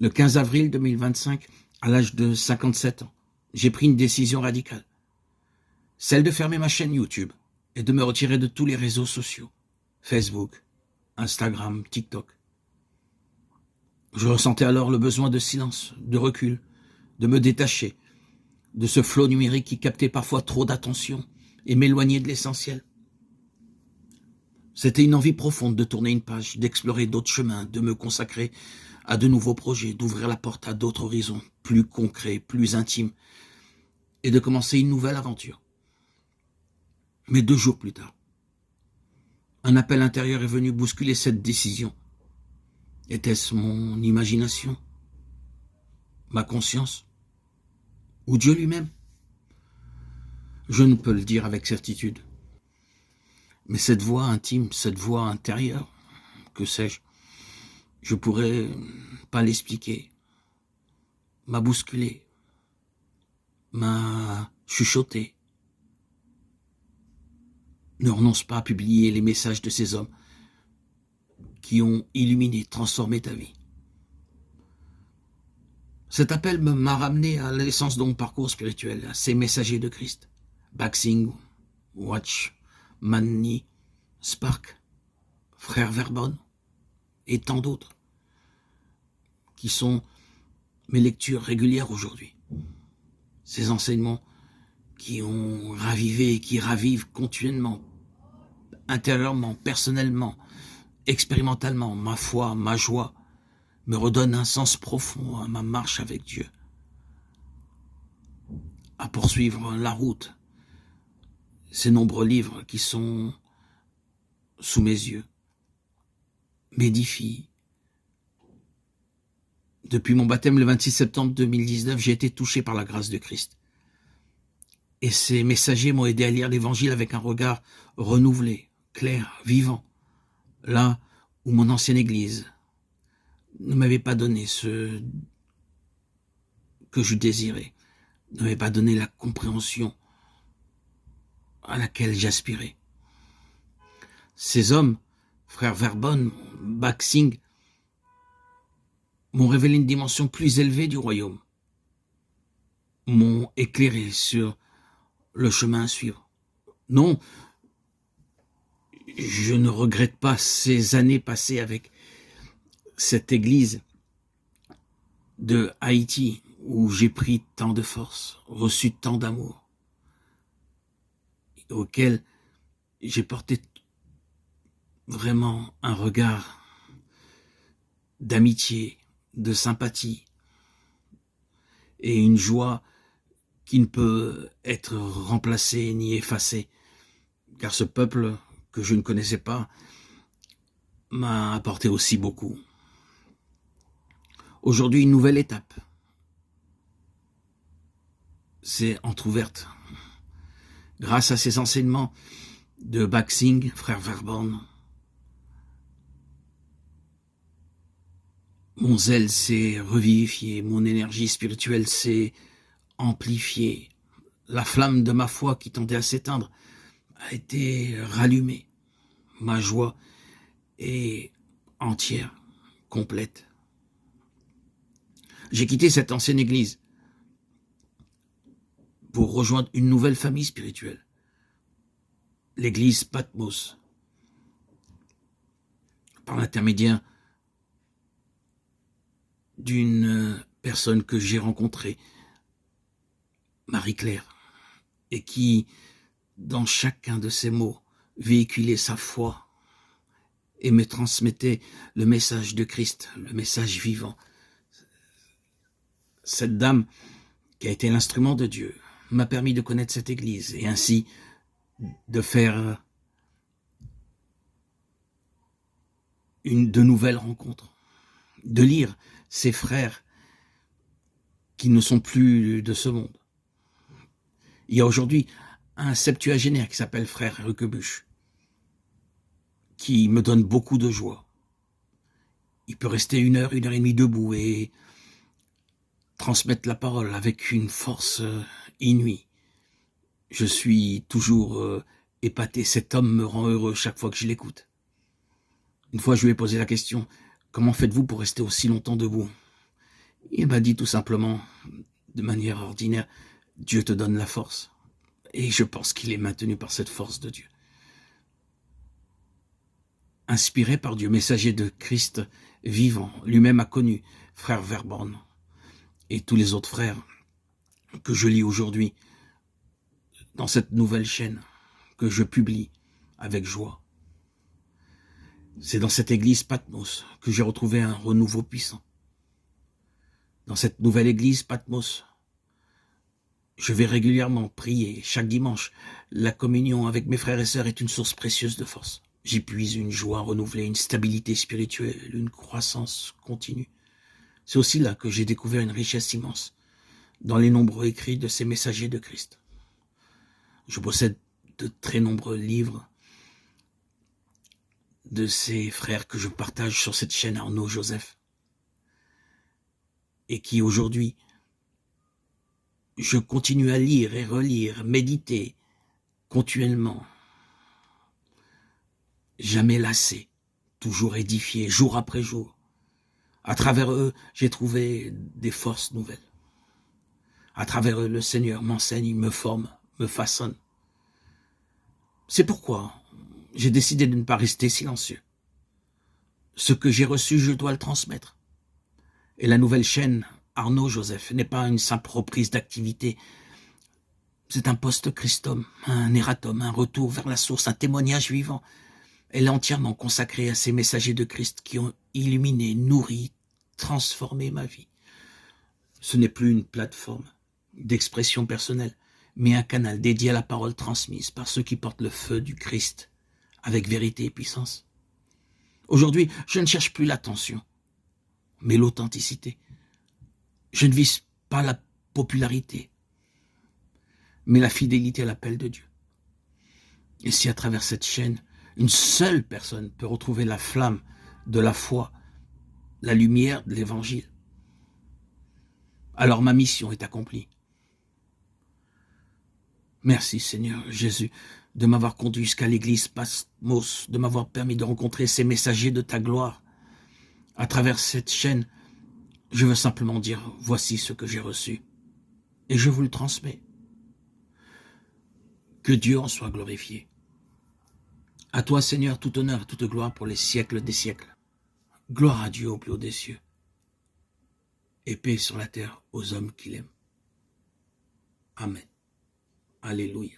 Le 15 avril 2025, à l'âge de 57 ans, j'ai pris une décision radicale. Celle de fermer ma chaîne YouTube et de me retirer de tous les réseaux sociaux. Facebook, Instagram, TikTok. Je ressentais alors le besoin de silence, de recul, de me détacher de ce flot numérique qui captait parfois trop d'attention et m'éloignait de l'essentiel. C'était une envie profonde de tourner une page, d'explorer d'autres chemins, de me consacrer à de nouveaux projets, d'ouvrir la porte à d'autres horizons, plus concrets, plus intimes, et de commencer une nouvelle aventure. Mais 2 jours plus tard, un appel intérieur est venu bousculer cette décision. Était-ce mon imagination, ma conscience, ou Dieu lui-même? Je ne peux le dire avec certitude. Mais cette voix intime, cette voix intérieure, que sais-je, je pourrais pas l'expliquer, m'a bousculé, m'a chuchoté. Ne renonce pas à publier les messages de ces hommes qui ont illuminé, transformé ta vie. Cet appel m'a ramené à l'essence de mon parcours spirituel, à ces messagers de Christ. Baksing, Watch, Manni, Spark, Frère Verbon et tant d'autres qui sont mes lectures régulières aujourd'hui. Ces enseignements qui ont ravivé et qui ravivent continuellement, intérieurement, personnellement, expérimentalement, ma foi, ma joie, me redonnent un sens profond à ma marche avec Dieu, à poursuivre la route. Ces nombreux livres qui sont sous mes yeux m'édifient. Depuis mon baptême le 26 septembre 2019, j'ai été touché par la grâce de Christ. Et ces messagers m'ont aidé à lire l'Évangile avec un regard renouvelé, clair, vivant. Là où mon ancienne Église ne m'avait pas donné ce que je désirais, ne m'avait pas donné la compréhension à laquelle j'aspirais. Ces hommes, Frère Verbon, Baksing, m'ont révélé une dimension plus élevée du royaume, m'ont éclairé sur le chemin à suivre. Non, je ne regrette pas ces années passées avec cette église de Haïti où j'ai pris tant de force, reçu tant d'amour, auquel j'ai porté vraiment un regard d'amitié, de sympathie et une joie qui ne peut être remplacée ni effacée, car ce peuple que je ne connaissais pas m'a apporté aussi beaucoup. Aujourd'hui, une nouvelle étape s'est entrouverte grâce à ces enseignements de Baksing, Frère Verbon. Mon zèle s'est revivifié, mon énergie spirituelle s'est amplifiée. La flamme de ma foi qui tendait à s'éteindre a été rallumée. Ma joie est entière, complète. J'ai quitté cette ancienne église pour rejoindre une nouvelle famille spirituelle, l'église Patmos, par l'intermédiaire d'une personne que j'ai rencontrée, Marie-Claire, et qui, dans chacun de ses mots, véhiculait sa foi et me transmettait le message de Christ, le message vivant. Cette dame, qui a été l'instrument de Dieu, m'a permis de connaître cette église et ainsi de faire de nouvelles rencontres, de lire ces frères qui ne sont plus de ce monde. Il y a aujourd'hui un septuagénaire qui s'appelle Frère Ruquebuche, qui me donne beaucoup de joie. Il peut rester 1 heure, 1 heure et demie debout et transmettre la parole avec une force inouïe. Je suis toujours épaté. Cet homme me rend heureux chaque fois que je l'écoute. Une fois, je lui ai posé la question, comment faites-vous pour rester aussi longtemps debout? Il m'a dit tout simplement, de manière ordinaire, Dieu te donne la force. Et je pense qu'il est maintenu par cette force de Dieu. Inspiré par Dieu, messager de Christ vivant, lui-même a connu frère Verborn et tous les autres frères que je lis aujourd'hui dans cette nouvelle chaîne que je publie avec joie. C'est dans cette église Patmos que j'ai retrouvé un renouveau puissant. Dans cette nouvelle église Patmos, je vais régulièrement prier chaque dimanche. La communion avec mes frères et sœurs est une source précieuse de force. J'y puise une joie renouvelée, une stabilité spirituelle, une croissance continue. C'est aussi là que j'ai découvert une richesse immense dans les nombreux écrits de ces messagers de Christ. Je possède de très nombreux livres de ces frères que je partage sur cette chaîne Arnaud Joseph et qui aujourd'hui, je continue à lire et relire, méditer continuellement, jamais lassé, toujours édifié, jour après jour. À travers eux, j'ai trouvé des forces nouvelles. À travers eux, le Seigneur m'enseigne, me forme, me façonne. C'est pourquoi j'ai décidé de ne pas rester silencieux. Ce que j'ai reçu, je dois le transmettre. Et la nouvelle chaîne Arnaud Joseph n'est pas une simple reprise d'activité. C'est un post-Christum, un erratum, un retour vers la source, un témoignage vivant. Elle est entièrement consacrée à ces messagers de Christ qui ont illuminé, nourri, transformé ma vie. Ce n'est plus une plateforme d'expression personnelle, mais un canal dédié à la parole transmise par ceux qui portent le feu du Christ avec vérité et puissance. Aujourd'hui, je ne cherche plus l'attention, mais l'authenticité. Je ne vise pas la popularité, mais la fidélité à l'appel de Dieu. Et si à travers cette chaîne, une seule personne peut retrouver la flamme de la foi, la lumière de l'évangile, alors ma mission est accomplie. Merci Seigneur Jésus de m'avoir conduit jusqu'à l'église Patmos, de m'avoir permis de rencontrer ces messagers de ta gloire. À travers cette chaîne, je veux simplement dire, voici ce que j'ai reçu. Et je vous le transmets. Que Dieu en soit glorifié. À toi Seigneur, tout honneur, toute gloire pour les siècles des siècles. Gloire à Dieu au plus haut des cieux. Et paix sur la terre aux hommes qu'il aime. Amen. Alléluia.